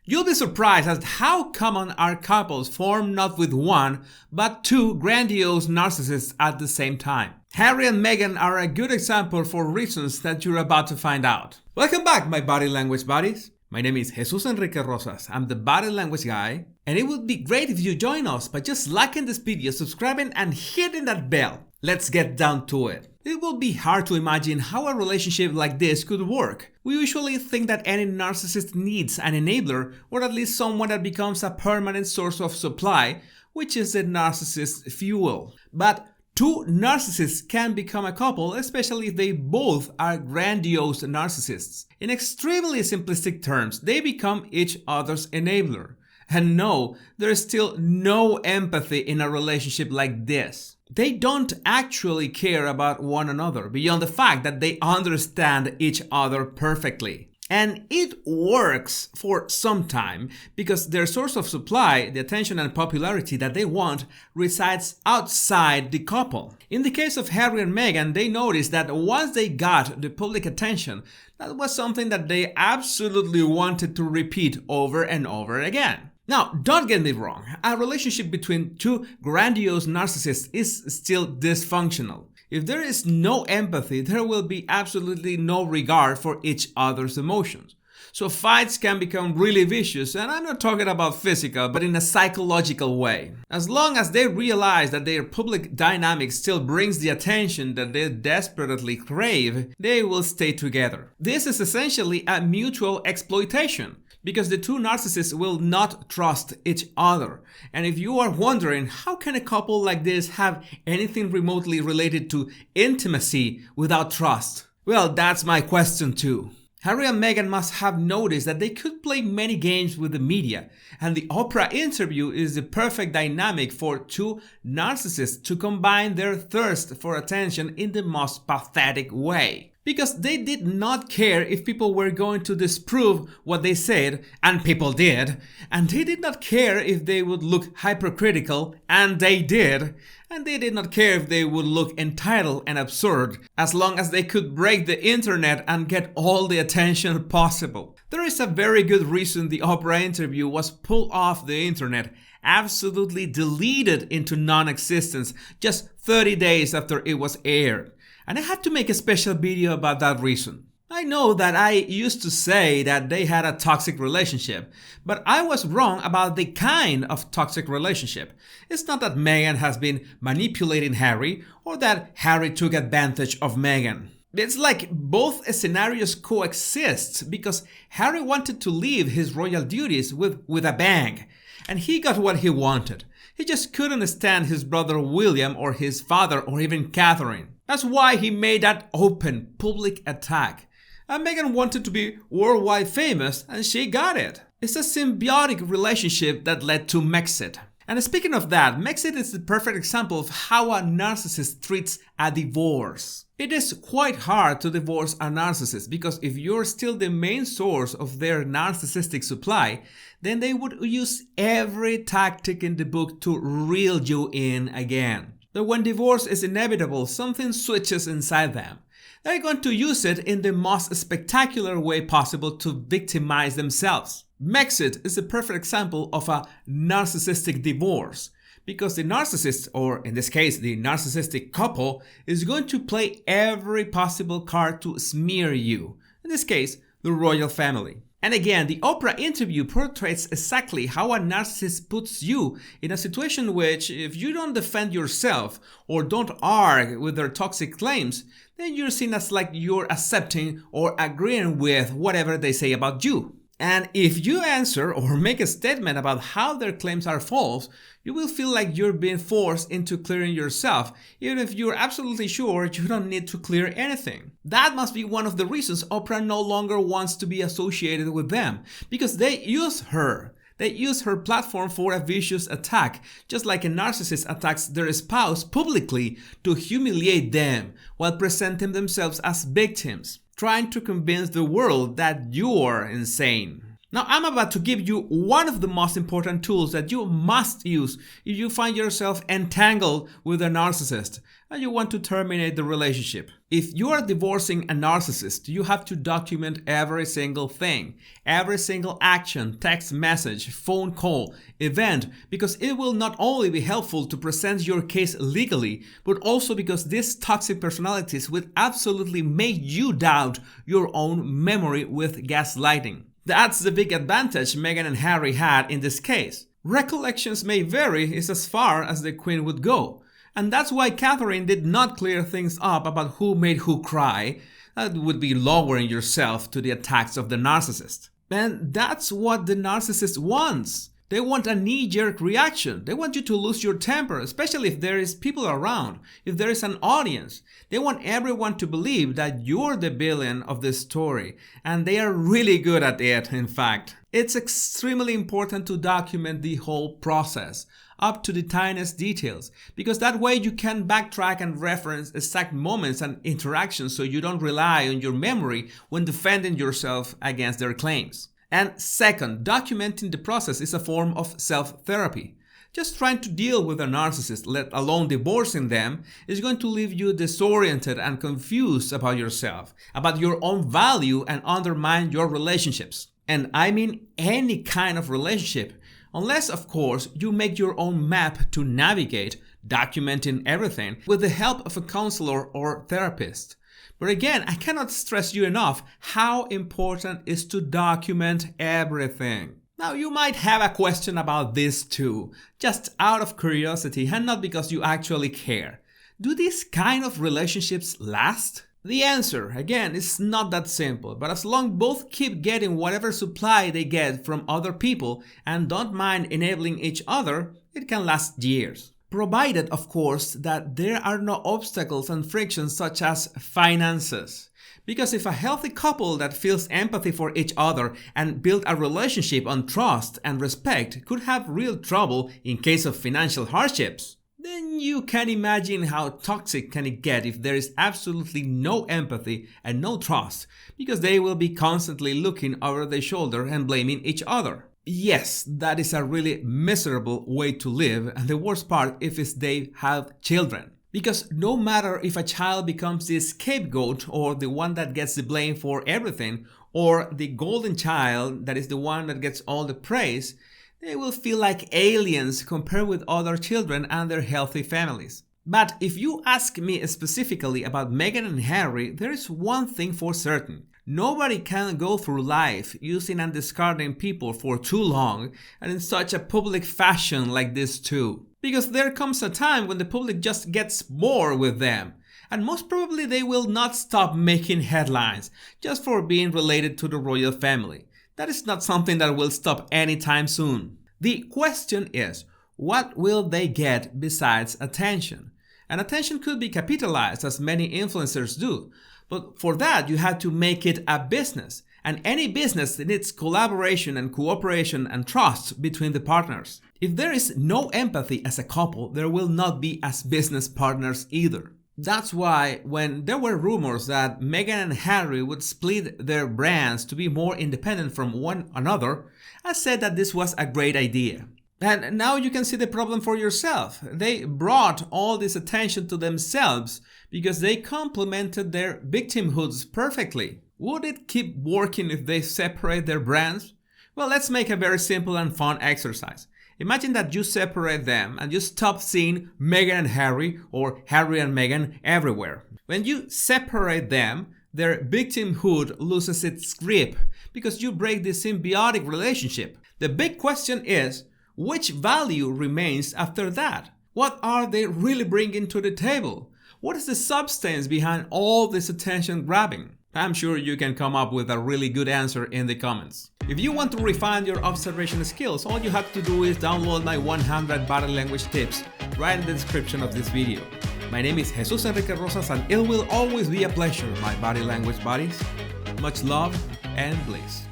You'll be surprised at how common are couples formed not with one, but two grandiose narcissists at the same time. Harry and Meghan are a good example for reasons that you're about to find out. Welcome back, my body language buddies. My name is Jesus Enrique Rosas. I'm the body language guy, and it would be great if you join us by just liking this video, subscribing, and hitting that bell. Let's get down to it. It will be hard to imagine how a relationship like this could work. We usually think that any narcissist needs an enabler, or at least someone that becomes a permanent source of supply, which is the narcissist's fuel. But two narcissists can become a couple, especially if they both are grandiose narcissists. In extremely simplistic terms, they become each other's enabler. And no, there is still no empathy in a relationship like this. They don't actually care about one another beyond the fact that they understand each other perfectly. And it works for some time because their source of supply, the attention and popularity that they want, resides outside the couple. In the case of Harry and Meghan, they noticed that once they got the public attention, that was something that they absolutely wanted to repeat over and over again. Now, don't get me wrong, a relationship between two grandiose narcissists is still dysfunctional. If there is no empathy, there will be absolutely no regard for each other's emotions. So fights can become really vicious, and I'm not talking about physical, but in a psychological way. As long as they realize that their public dynamic still brings the attention that they desperately crave, they will stay together. This is essentially a mutual exploitation, because the two narcissists will not trust each other. And if you are wondering, how can a couple like this have anything remotely related to intimacy without trust? Well, that's my question too. Harry and Meghan must have noticed that they could play many games with the media, and the Oprah interview is the perfect dynamic for two narcissists to combine their thirst for attention in the most pathetic way. Because they did not care if people were going to disprove what they said, and people did. And they did not care if they would look hypercritical, and they did. And they did not care if they would look entitled and absurd, as long as they could break the internet and get all the attention possible. There is a very good reason the Oprah interview was pulled off the internet, absolutely deleted into non-existence just 30 days after it was aired. And I had to make a special video about that reason. I know that I used to say that they had a toxic relationship, but I was wrong about the kind of toxic relationship. It's not that Meghan has been manipulating Harry or that Harry took advantage of Meghan. It's like both scenarios coexist because Harry wanted to leave his royal duties with a bang, and he got what he wanted. He just couldn't stand his brother William or his father or even Catherine. That's why he made that open, public attack. And Meghan wanted to be worldwide famous, and she got it. It's a symbiotic relationship that led to Megxit. And speaking of that, Megxit is the perfect example of how a narcissist treats a divorce. It is quite hard to divorce a narcissist because if you're still the main source of their narcissistic supply, then they would use every tactic in the book to reel you in again. But when divorce is inevitable, something switches inside them. They're going to use it in the most spectacular way possible to victimize themselves. Megxit is a perfect example of a narcissistic divorce, because the narcissist, or in this case the narcissistic couple, is going to play every possible card to smear you, in this case the royal family. And again, the Oprah interview portrays exactly how a narcissist puts you in a situation which, if you don't defend yourself or don't argue with their toxic claims, then you're seen as like you're accepting or agreeing with whatever they say about you. And if you answer or make a statement about how their claims are false, you will feel like you're being forced into clearing yourself, even if you're absolutely sure you don't need to clear anything. That must be one of the reasons Oprah no longer wants to be associated with them, because they use her. They use her platform for a vicious attack, just like a narcissist attacks their spouse publicly to humiliate them while presenting themselves as victims, trying to convince the world that you're insane. Now, I'm about to give you one of the most important tools that you must use if you find yourself entangled with a narcissist and you want to terminate the relationship. If you are divorcing a narcissist, you have to document every single thing, every single action, text message, phone call, event, because it will not only be helpful to present your case legally, but also because these toxic personalities will absolutely make you doubt your own memory with gaslighting. That's the big advantage Meghan and Harry had in this case. Recollections may vary is as far as the Queen would go. And that's why Catherine did not clear things up about who made who cry. That would be lowering yourself to the attacks of the narcissist. And that's what the narcissist wants. They want a knee-jerk reaction. They want you to lose your temper, especially if there is people around, if there is an audience. They want everyone to believe that you're the villain of the story, and they are really good at it, in fact. It's extremely important to document the whole process, up to the tiniest details, because that way you can backtrack and reference exact moments and interactions so you don't rely on your memory when defending yourself against their claims. And second, documenting the process is a form of self-therapy. Just trying to deal with a narcissist, let alone divorcing them, is going to leave you disoriented and confused about yourself, about your own value, and undermine your relationships. And I mean any kind of relationship, unless, of course, you make your own map to navigate, documenting everything with the help of a counselor or therapist. But again, I cannot stress you enough how important it is to document everything. Now, you might have a question about this too, just out of curiosity and not because you actually care. Do these kind of relationships last? The answer, again, is not that simple, but as long both keep getting whatever supply they get from other people and don't mind enabling each other, it can last years. Provided, of course, that there are no obstacles and frictions such as finances. Because if a healthy couple that feels empathy for each other and build a relationship on trust and respect could have real trouble in case of financial hardships, then you can imagine how toxic can it get if there is absolutely no empathy and no trust, because they will be constantly looking over their shoulder and blaming each other. Yes, that is a really miserable way to live, and the worst part if they have children. Because no matter if a child becomes the scapegoat or the one that gets the blame for everything, or the golden child that is the one that gets all the praise, they will feel like aliens compared with other children and their healthy families. But if you ask me specifically about Meghan and Harry, there is one thing for certain. Nobody can go through life using and discarding people for too long and in such a public fashion like this too. Because there comes a time when the public just gets bored with them. And most probably they will not stop making headlines just for being related to the royal family. That is not something that will stop anytime soon. The question is, what will they get besides attention? And attention could be capitalized as many influencers do. But for that, you have to make it a business. And any business needs collaboration and cooperation and trust between the partners. If there is no empathy as a couple, there will not be as business partners either. That's why when there were rumors that Meghan and Harry would split their brands to be more independent from one another, I said that this was a great idea. And now you can see the problem for yourself. They brought all this attention to themselves because they complemented their victimhoods perfectly. Would it keep working if they separate their brands? Well, let's make a very simple and fun exercise. Imagine that you separate them and you stop seeing Meghan and Harry or Harry and Meghan everywhere. When you separate them, their victimhood loses its grip because you break the symbiotic relationship. The big question is, which value remains after that? What are they really bringing to the table? What is the substance behind all this attention grabbing? I'm sure you can come up with a really good answer in the comments. If you want to refine your observation skills, all you have to do is download my 100 body language tips right in the description of this video. My name is Jesus Enrique Rosas and it will always be a pleasure, my body language buddies. Much love and bliss.